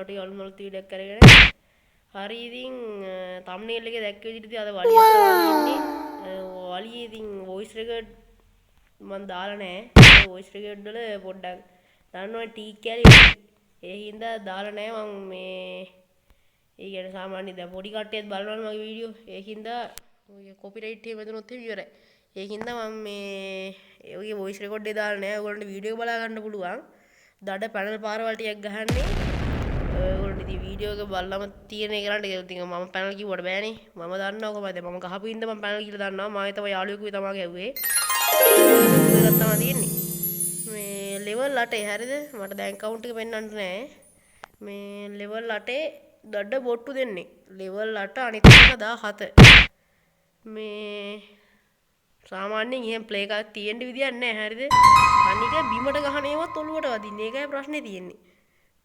ටික අලුත් වීඩියෝක් කරගෙන හරි ඉතින් thumbnail එකේ දැක්ක විදිහට ඉතින් අද වලියක් තමයි ඉන්නේ වලියේ ඉතින් voice record මම දාලා නැහැ voice record වල පොඩ්ඩක් දන්නවනේ ටී කැලි ඒ හින්දා දාලා නැහැ මම මේ ඒ කියන්නේ සාමාන්‍ය දැන් පොඩි කට්ටියත් බලනවනේ මගේ වීඩියෝ ඒකින්ද ඔය කොපිරයිට් එක වැදුනොත් එහෙම ඉවරයි ඒකින්ද මම මේ ඔයගේ වොයිස් රෙකෝඩ් එක දාලා නැහැ ඔයගොල්ලන්ට වීඩියෝ එක බලා ගන්න පුළුවන් දඩ පැනල් පාරවල් ටිකක් ගහන්නේ ඔයගොල්ලන්ට ඉතින් වීඩියෝ එක බලලම තියෙන එක කරන්න ඉතින් මම පැනල් කිව්වට බෑනේ මම දන්නවා කොහමද මම ගහපු ඉඳ මම පැනල් කියලා දන්නවා මාගේ තමයි යාළුවෙකුයි තමයි ගැහුවේ ඒක තමයි තියෙන්නේ මේ ලෙවල් 8 හරිද මට දැන් කවුන්ට් එක පෙන්වන්න නැහැ මේ ලෙවල් 8 දඩ බොට්ටු දෙන්නේ ලෙවල් 8 අනිත් එක 17 මේ සාමාන්‍යයෙන් එහෙම ප්ලේ එකක් තියෙන්න විදියක් නැහැ හරිද අනික බිමට ගහන ඒවත් ඔලුවට වදින්නේ ඒකයි ප්‍රශ්නේ තියෙන්නේ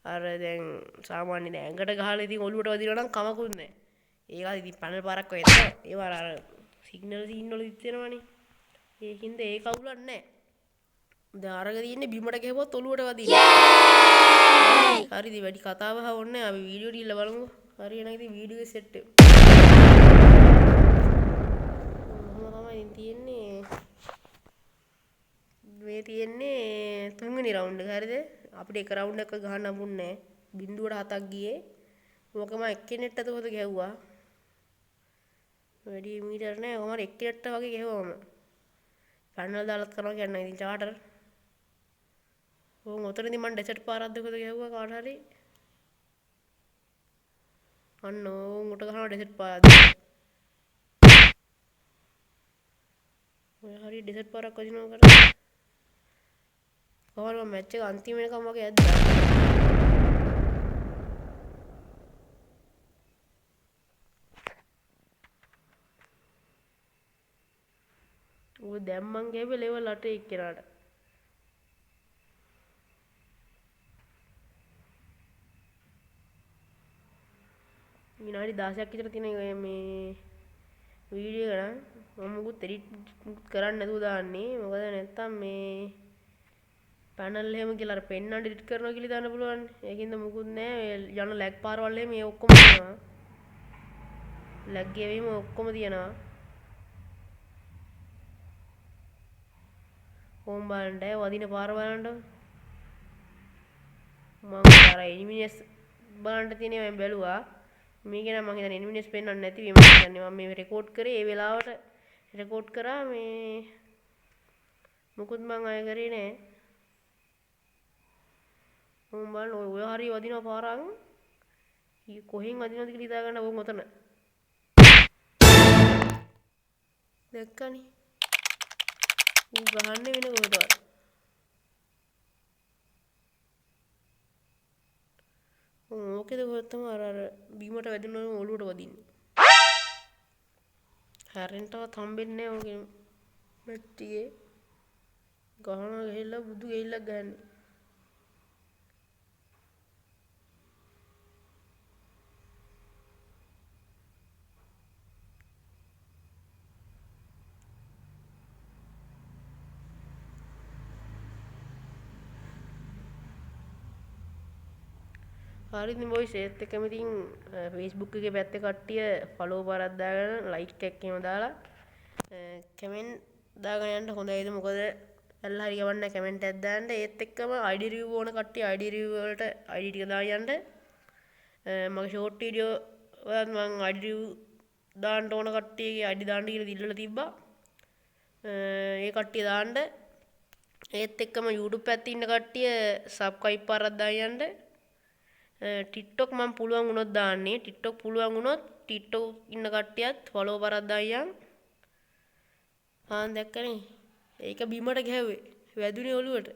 අර දැන් සාමාන්‍ය දැන් ඇඟට ගහලා ඉතින් ඔලුවට වදිනවා නම් කමකුත් නැහැ ඒකත් ඉතින් පැනල් පාරක් වගේ තමයි ඒවා අර සිග්නල් සීන් වල ඉස්සෙනවනේ ඒකින්ද ඒක අවුලක් නැහැ දැන් අරගෙන ඉන්නේ බිමට ගහුවොත් ඔලුවට වදිනවා හරි ඉතින් වැඩි කතා බහ ඕනේ අපි වීඩියෝ ටික බලමු හරි එහෙනම් ඉතින් වීඩියෝ එක සෙට් එක තමයි තියෙන්නේ මේ තියෙන්නේ තුන්වෙනි රවුන්ඩ් එක හරිද අපිට එක රවුන්ඩ් එකක් ගහන්න හම්බුන්නේ නැහැ 0.7ක් ගියේ මොකම එක්කෙනෙක්ට තෝද ගැහුවා වැඩි මීටර නෑ කොහමද එක්කෙනෙක්ට වගේ ගැහුවාම පැනල් දාලත් කරනවා කියන්නේ ඉතින් චාටර් ඕන් ඔතනදී මම ඩෙසර්ට් පාරක් දෙකද ගැහුවා කාට හරි අන්න ඕන් උට ගහනවා ඩෙසර්ට් පාරක් ඔය හරිය ඩෙසර්ට් පාරක් වදිනවා කරා කොහොමද මම මැච් එක අන්තිම වෙනකම් වගේ ඇද්දා ඔය දැන් මං ගියේ ලෙවල් 8 එක්කනට විනාඩි 16ක් විතර තියෙන මේ වීඩියෝ එක නම් මම මුකුත් එඩිට් කරන්න නැතුව දාන්නේ මොකද නැත්තම් මේ පැනල් එහෙම කියලා අර පෙන්නන්න එඩිට් කරනවා කියලා දාන්න පුළුවන් ඒකින්ද මුකුත් නැහැ යන ලැග් පාරවල් එහෙම මේ ඔක්කොම තියෙනවා ලැග් ගෙවීම ඔක්කොම තියෙනවා ඕම් බලන්න වදින පාර බලන්න මම අර එනිමිනස් බලන්න තියෙනවා මම බැලුවා මේක නම් මම හිතන්නේ එනිමිනස් පෙන්වන්න නැති වෙයි මම හිතන්නේ මම මේ රෙකෝඩ් කරේ ඒ වෙලාවට රෙකෝඩ් කරා මේ මුකුත් මං අය කරේ නෑ ඕම් බලන්න ඔය හරිය වදිනවා පාරක් කොහෙන් වදිනවද කියලා හිතා ගන්න ඕන් ඔතන දැක්කනේ ඌ ගහන්නේ වෙන කොහෙටවත් ඕකේද කොහෙද තමයි අර බීමට වැදුනම ඔලුවට වදින්නේ හැරෙන්නවත් හම්බෙන්නේ නැහැ ඕකේ මැට්ටියේ ගහනවා ගහලා බුදු ගෙයිල්ලක් ගහන්නේ හරි ඉතින් බොයිස් ඒත් එක්කම ඉතින් Facebook එකේ පැත්තේ කට්ටිය ෆලෝ පාරක් දාගෙන ලයික් එකක් එහෙම දාලා කමෙන්ට් දාගෙන යන්න හොඳයිද මොකද ඇල්ල හරි ගවන්න කමෙන්ට් එකක් දාන්න ඒත් එක්කම ID review ඕන කට්ටිය ID review වලට ID ටික දාලා යන්න මගේ ෂෝට් වීඩියෝ වලත් මම ID review දාන්න ඕන කට්ටියගේ ID දාන්න කියලා ඉල්ලලා තිබ්බා ඒ කට්ටිය දාන්න ඒත් එක්කම YouTube පැත්තේ ඉන්න කට්ටිය subscribe පාරක් දාලා යන්න TikTok මම පුළුවන් වුණොත් දාන්නේ TikTok පුළුවන් වුණොත් TikTok ඉන්න කට්ටියත් ෆලෝ කරලා දායන් දැක්කනේ ඒක බිමට ගැහුවේ වැදුනේ ඔලුවට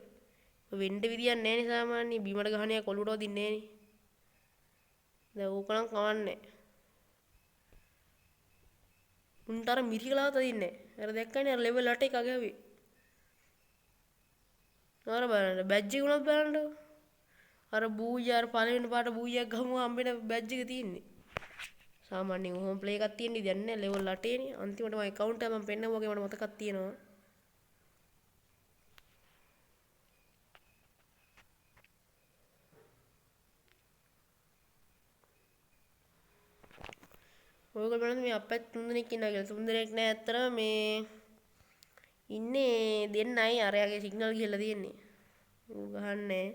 වෙන්න විදියක් නැහැ නේ සාමාන්‍ය බිමට ගහන එක ඔලුවට වදින්නේ නැහැ නේ දැන් ඕක නම් කවන්නේ උන්ට අර මිරිකලාවත් වදින්නේ නැහැ අර දැක්කනේ අර ලෙවල් 8 එක ගැහුවේ අර බලන්න බැජ් එක උනත් බලන්නකො අර බූයාර පළවෙනි පාට බූයක් ගමු හම්බෙන බැජ් එක තියෙන්නේ සාමාන්‍යයෙන් හෝම් ප්ලේ එකක් තියෙන ඉතින් නැහැ ලෙවල් 8 නේ අන්තිමට මම account එක මම පෙන්නනවා වගේ මට මතකක් තියෙනවා ඔයගොල්ලෝ බලන්න මේ අප්පත් 3 දෙනෙක් ඉන්නවා කියලා. 3 දෙනෙක් නෑ ඇත්තටම මේ ඉන්නේ දෙන්නයි අරයාගේ සිග්නල් ගිහලා තියෙන්නේ. ඌ ගහන්නේ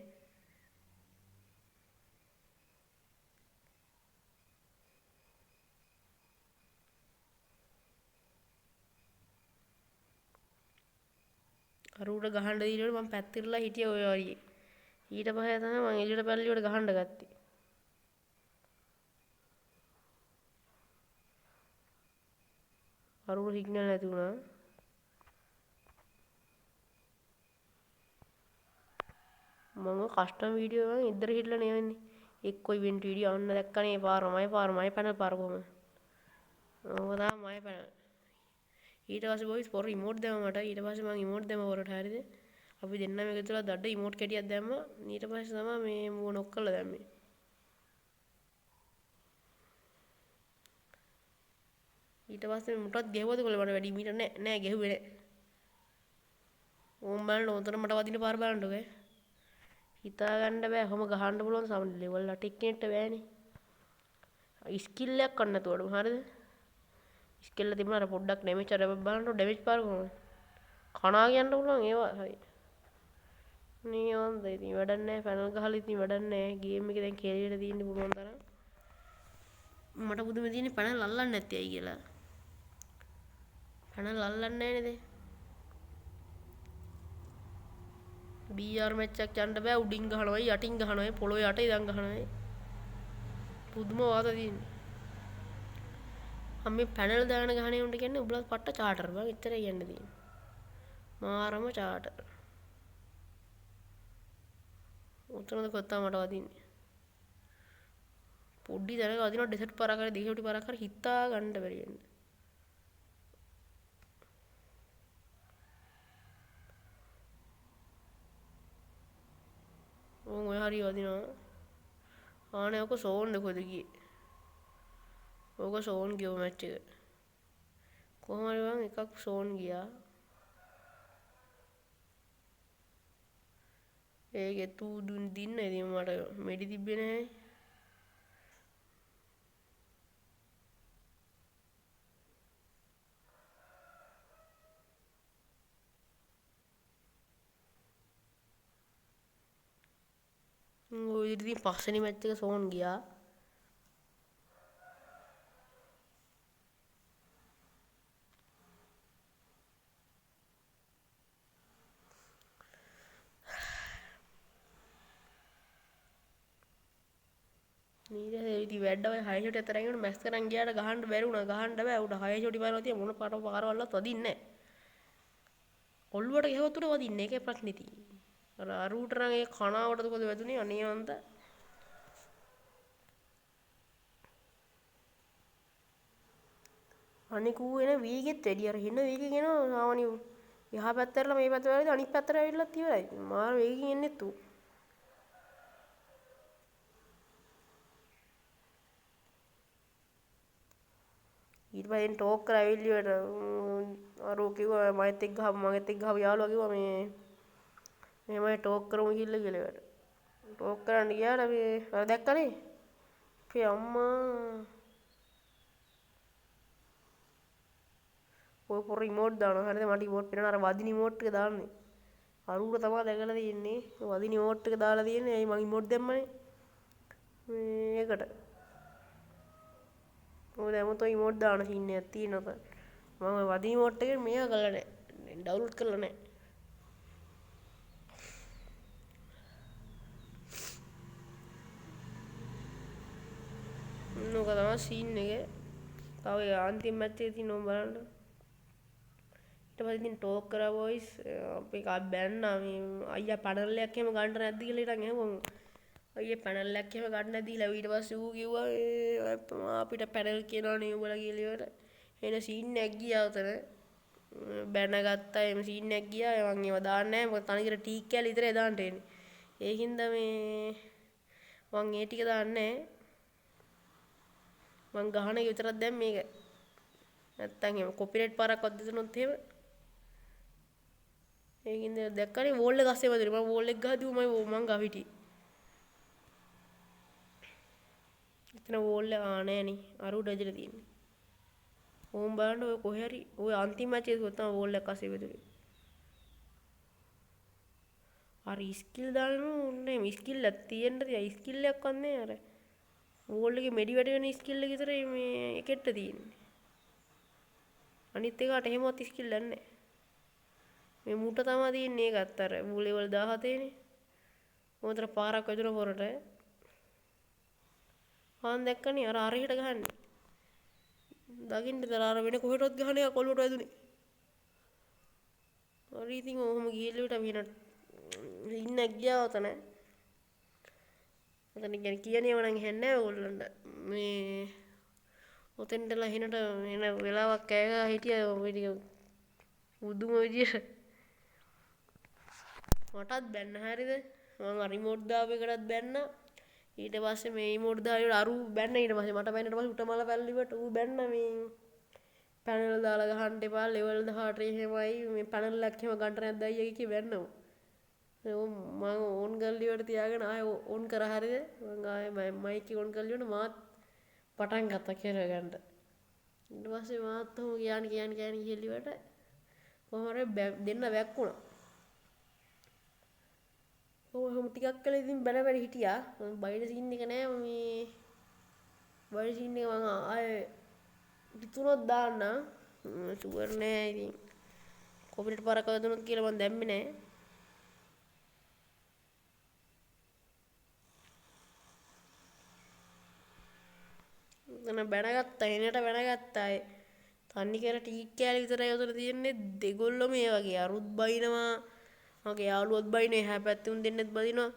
අරුට ගහන්න දීනකොට මම පැත්තිරලා හිටියේ ඔය වරියේ. ඊට පස්සේ තමයි මම එළියට පැල්ලියට ගහන්න ගත්තේ. අරුට සිග්නල් නැති වුණා. මම කස්ටම් වීඩියෝ එකක් ඉදර හිටලා නෙවෙන්නේ. එක්ක ඉවෙන්ට් වීඩියෝ අන්න දැක්කනේ පාරමයි පැනල් පාර කොහම. ඕක තමයි පැනල්. ඊට පස්සේ බොයිස් පොර ඉමෝට් දැම්ම මට. ඊට පස්සේ මම ඉමෝට් දැම්ම පොරට හරියද? අපි දෙන්නම එකතු වෙලා දඩ ඉමෝට් කැටියක් දැම්මා. ඊට පස්සේ තමයි මේ මූව නොක් කරලා දැම්මේ. ඊට පස්සේ මුටත් ගැහුවද කොල්ල මට වැඩි මීට නෑ ගැහුවේ නෑ. ඕම් බලන්න උතන මට වදින පාර බලන්නකෝ. හිතා ගන්න බෑ කොහොම ගහන්න පුළුවන් සම ලෙවල් 8 එක්කෙනෙක්ට බෑනේ. ස්කිල් එකක් ගන්න නැතුවඩම හරියද? ස්කිල් එක තිබුණාට පොඩ්ඩක් ඩැමේජ් අර බලන්න ඩැමේජ් පාර කොහොමද? කණා කියන්න පුළුවන් ඒවා හරි. නේ වන්ද ඉතින් වැඩක් නැහැ පැනල් ගහලා ඉතින් වැඩක් නැහැ. ගේම් එකේ දැන් කැරියට තියෙන්න පුළුවන් තරම්. මට පුදුම තියෙන්නේ පැනල් අල්ලන්නේ නැත්තේ ඇයි කියලා. පැනල් අල්ලන්නේ නැහැ නේද? BR මැච් එකක් යන්න බෑ උඩින් ගහනවායි යටින් ගහනවායි පොළොවේ යට ඉඳන් ගහනවායි. පුදුම වාද තියෙන්නේ. මම මේ පැනල් දාන ගහන්නේ උන්ට කියන්නේ උඹලා පට්ට චාටර් බං එච්චරයි කියන්නේ තියෙන්නේ. මාරම චාටර්. උතරද කොත්තා මට වදින්නේ. පොඩි දැනක වදිනවා ඩෙසර්ට් පාරක් හරි දෙහිවටි පාරක් හරි හිතා ගන්න බැරි වෙන්නේ. ඕන් ඔය හරි වදිනවා. ආනේ ඔක සෝන් දෙකද ගියේ. ඕක සෝන් ගියෝ මැච් එක. කොහොම හරි මං එකක් සෝන් ගියා. ඒකේ තු දින්න ඉතින් මට මෙඩි තිබ්බේ නැහැ. ඔය ඉතින් පස්වෙනි මැච් එක සෝන් ගියා. ඉතින් වැඩ ඔය 6 ෂොට් අතර ගිහින් මැස් කරන් ගියාට ගහන්න බැරි වුණා. ගහන්න බෑ. උඩ 6 ෂොට් පාරවල් තියා මොන පාරවල්වත් වදින්නේ නැහැ. ඔළුවට ගහුවත් උඩ වදින්නේ. ඒකේ ප්‍රශ්නේ තියෙන්නේ. අර අරූට නම් ඒ කනාවටද කොහෙද වැදුනේ අනේ වන්ත. අනික ඌ එන වේගෙත් වැඩි. අර හින වේගෙන් එනවා සාමාන්‍ය යහ පැත්තටලා මේ පැත්ත වැරදි අනිත් පැත්තට ඇවිල්ලා ඉවරයි. මාර වේගෙන් එන්නෙත් ඌ. ඊට පස්සේ ටෝක් කරලා ඇවිල්ලිවට අරෝ කිව්වා මගෙත් එක්ක යාළුවා කිව්වා මේ මෙහෙමයි ටෝක් කරමු කියලා. ටෝක් කරන්න ගියාට මේ අර දැක්කනේ. අපේ අම්මා ඔය පොර රිමෝට් දානවා. හරිද? මට රිමෝට් පේනවා අර වදින රිමෝට් එක දාන්නේ. අරුර තමයි දැකලා තියෙන්නේ. වදින රිමෝට් එක දාලා තියෙන්නේ. ඇයි මං රිමෝට් දැම්මනේ. මේකට. ඔය දැම්මොත් ඔය රිමෝට් දාන සීන් එකක් තියෙනවා. මම වදින රිමෝට් එකේ මේක කරලා නැහැ. ඩවුන්ලෝඩ් කරලා නැහැ. නෝක තමයි සීන් එක. තව අන්තිම මැච් එකේ තියෙනවා බලන්න. ඊට පස්සේ ඉතින් ටෝක් කරා වොයිස් අපි කා බැන්නා මේ අයියා පැනල් එකක් එහෙම ගන්න නැද්ද කියලා ඉතින් එහෙම අයියා පැනල් එකක් එහෙම ගන්න නැද්ද කියලා ඊට පස්සේ ඌ කිව්වා අපිට පැනල් කියනවනේ උඹලා කියලා ඉවර එන සීන් එකක් ගියා උතන බැනගත්තා එම සීන් එකක් ගියා මම ඒව දාන්නේ නැහැ මොකද තනිකර ටීක් කැලේ විතරේ දාන්න එන්නේ ඒකින්ද මේ මම ඒ ටික දාන්නේ මං ගහන එක විතරක් දැන් මේක නැත්තම් එහෙම කොපිරයිට් පාරක් වද්දනොත් එහෙම ඒකින්ද දැක්කනේ වෝල් එක අස්සේ වදිනේ මම වෝල් එක ගහදී මං ගහ හිටියේ එතන වෝල් එක නෑනේ අර උඩ ඇදලා තියෙන්නේ ඕම් බලන්න ඔය කොහේ හරි ඔය අන්තිම මැච් එක තමයි බෝල් එක අස්සේ වැදුනේ. අර ස්කිල් දාන්න ඕනේ මේ ස්කිල් එක තියෙන්න තියා ස්කිල් එකක් වන්නේ අර බෝල් එකේ මෙඩි වැඩ වෙන ස්කිල් එක විතරයි මේ එකෙට තියෙන්නේ. අනිත් එකට එහෙමවත් ස්කිල් නැහැ. මේ මුට තමයි තියෙන්නේ ඒකත් අර ලෙවල් 17 නේ. මොකටද පාරක් වැදුන පොරට. ආන් දැක්කනේ අර අරහිට ගහන්නේ. දකින්නද අර වෙන කොහෙටවත් ගහන එක කොළුවට වැදුනේ. හරි ඉතින් ඔහොම ගිහිල්ලා විතර ඉන්න ගියාවත නැහැ. මතන කියන්නේව නම් හෙන්නේ නැහැ ඕගොල්ලන්ට. මේ ඔතෙන්ටලා හිනට එන වෙලාවක් කෑ ගහ හිටියා ඔය ටික උදුම විදියට. මටත් බැන්න හරියද? මම රිමෝට් දාපු එකටත් බැන්න. ඊට පස්සේ මේ රිමෝට් දාලා අරු බැන්න ඊට පස්සේ මට බැන්නට පස්සේ උටමල පැල්ලිවට ඌ බැන්න මේ පැනල් දාලා ගහන්න එපා ලෙවල් 18 එහෙමයි මේ පැනල් එකක් එහෙම ගන්න නැද්ද අයියා කිය බැන්නවා. මම ඕන් කරලා ඉවර තියාගෙන ආයෙ ඕන් කරා හරියද? මම ආයෙ මයික් එක ඕන් කරලා ඉවර මාත් පටන් ගත්තා කියලා ගන්න. ඊට පස්සේ මාත් ඔහොම කියන්නේ ඉහෙලිවට කොහොම හරි දෙන්න වැක්කුණා. ඔහොම ටිකක් කළා ඉතින් බැල හිටියා. මම බයිඩ සීන් එක නෑ මේ බයිඩ සීන් එක මම ආයෙ තුනක් දාන්න ෂුවර් නෑ ඉතින් කොපිට පාරක් වැදුනොත් කියලා මම දැම්මේ නෑ. බැනගත්තා එනට බැනගත්තා තන්නි කර ටීක් කෑලි විතරයි උතන තියෙන්නේ දෙගොල්ලෝ මේ වගේ අරුත් බයිනවා මගේ යාළුවොත් බයිනේ එහා පැත්තේ උන් දෙන්නෙත් බදිනවා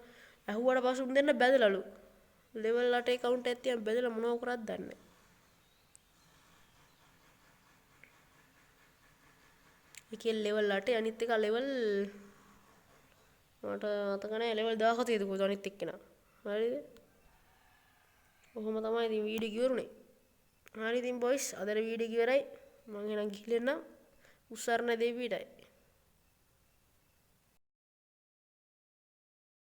ඇහුවට පස්සේ උන් දෙන්න බැදලලු ලෙවල් 8 කවුන්ට් එකක් තියන් බැදලා මොනව කරද්ද දන්නේ එකේ ලෙවල් 8 අනිත් එක ලෙවල් මට මතක නැහැ ලෙවල් 17 ද කොහොමද අනිත් එක්කෙනා හරිද කොහොම තමයි ඉතින් වීඩියෝ ඉවරුනේ හරි ඉතින් බොයිස් අදට වීඩියෝ ඉවරයි මම එහෙනම් ගිහින් එන්නම් උස්සරණ දෙවියටයි